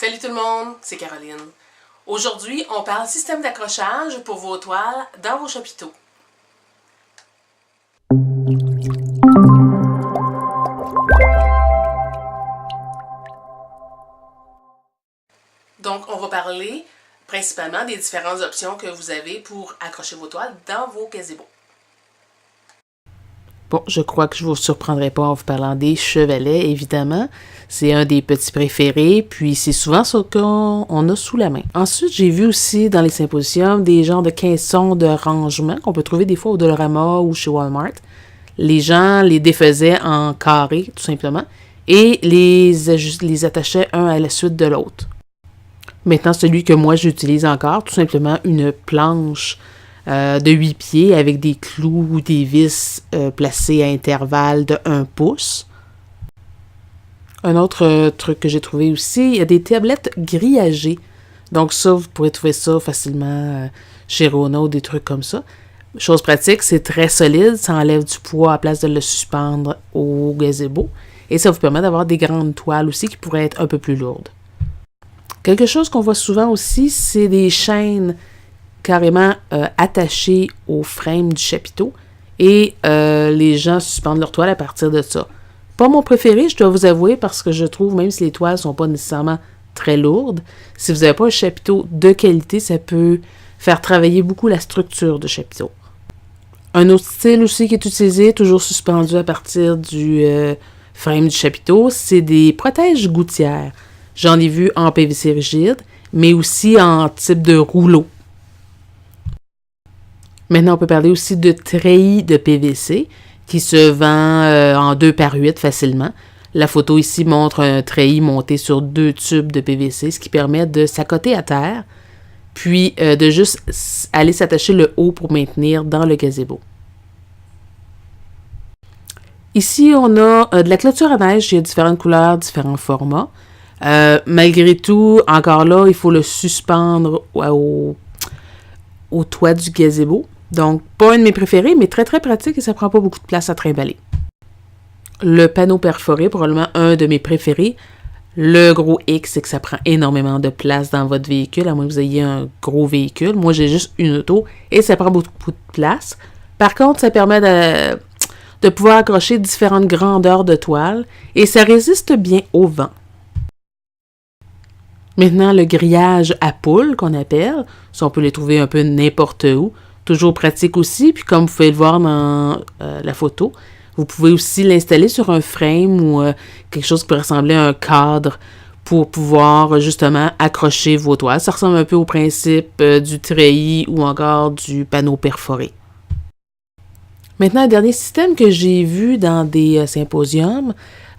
Salut tout le monde, c'est Caroline. Aujourd'hui, on parle système d'accrochage pour vos toiles dans vos chapiteaux. Donc, on va parler principalement des différentes options que vous avez pour accrocher vos toiles dans vos gazebos. Bon, je crois que je ne vous surprendrai pas en vous parlant des chevalets, évidemment. C'est un des petits préférés, puis c'est souvent ce qu'on a sous la main. Ensuite, j'ai vu aussi dans les symposiums des genres de caissons de rangement qu'on peut trouver des fois au Dollarama ou chez Walmart. Les gens les défaisaient en carré, tout simplement, et les attachaient un à la suite de l'autre. Maintenant, celui que moi j'utilise encore, tout simplement une planche de 8 pieds avec des clous ou des vis placés à intervalles de 1 pouce. Un autre truc que j'ai trouvé aussi, il y a des tablettes grillagées. Donc ça, vous pourrez trouver ça facilement chez Rona ou des trucs comme ça. Chose pratique, c'est très solide, ça enlève du poids à place de le suspendre au gazebo. Et ça vous permet d'avoir des grandes toiles aussi qui pourraient être un peu plus lourdes. Quelque chose qu'on voit souvent aussi, c'est des chaînes carrément attachées au frame du chapiteau et les gens suspendent leur toile à partir de ça. Pas mon préféré, je dois vous avouer, parce que je trouve, même si les toiles ne sont pas nécessairement très lourdes, si vous n'avez pas un chapiteau de qualité, ça peut faire travailler beaucoup la structure du chapiteau. Un autre style aussi qui est utilisé, toujours suspendu à partir du frame du chapiteau, c'est des protèges gouttières. J'en ai vu en PVC rigide, mais aussi en type de rouleau. Maintenant, on peut parler aussi de treillis de PVC qui se vend en 2x8 facilement. La photo ici montre un treillis monté sur 2 tubes de PVC, ce qui permet de s'accoter à terre, puis de juste aller s'attacher le haut pour maintenir dans le gazebo. Ici, on a de la clôture à neige, il y a différentes couleurs, différents formats. Malgré tout, encore là, il faut le suspendre au toit du gazebo. Donc, pas un de mes préférés, mais très très pratique et ça prend pas beaucoup de place à trimballer. Le panneau perforé, probablement un de mes préférés. Le gros X, c'est que ça prend énormément de place dans votre véhicule, à moins que vous ayez un gros véhicule. Moi, j'ai juste une auto et ça prend beaucoup de place. Par contre, ça permet de pouvoir accrocher différentes grandeurs de toile et ça résiste bien au vent. Maintenant, le grillage à poules qu'on appelle, ça on peut les trouver un peu n'importe où, toujours pratique aussi, puis comme vous pouvez le voir dans la photo, vous pouvez aussi l'installer sur un frame ou quelque chose qui peut ressembler à un cadre pour pouvoir justement accrocher vos toiles. Ça ressemble un peu au principe du treillis ou encore du panneau perforé. Maintenant, un dernier système que j'ai vu dans des symposiums,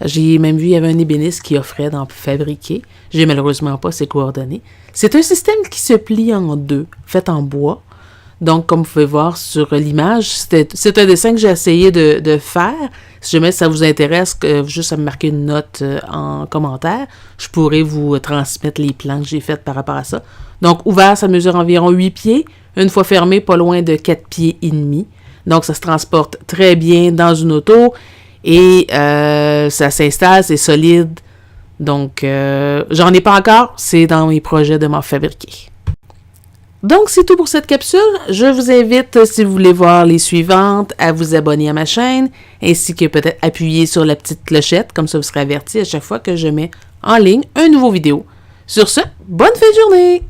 j'ai même vu, il y avait un ébéniste qui offrait d'en fabriquer. J'ai malheureusement pas ses coordonnées. C'est un système qui se plie en deux, fait en bois. Donc, comme vous pouvez voir sur l'image, c'est un dessin que j'ai essayé de faire. Si jamais ça vous intéresse, juste à me marquer une note en commentaire, je pourrais vous transmettre les plans que j'ai faits par rapport à ça. Donc, ouvert, ça mesure environ 8 pieds. Une fois fermé, pas loin de 4 pieds et demi. Donc, ça se transporte très bien dans une auto et ça s'installe, c'est solide. Donc, j'en ai pas encore, c'est dans mes projets de m'en fabriquer. Donc, c'est tout pour cette capsule. Je vous invite, si vous voulez voir les suivantes, à vous abonner à ma chaîne, ainsi que peut-être appuyer sur la petite clochette, comme ça vous serez averti à chaque fois que je mets en ligne un nouveau vidéo. Sur ce, bonne fin de journée!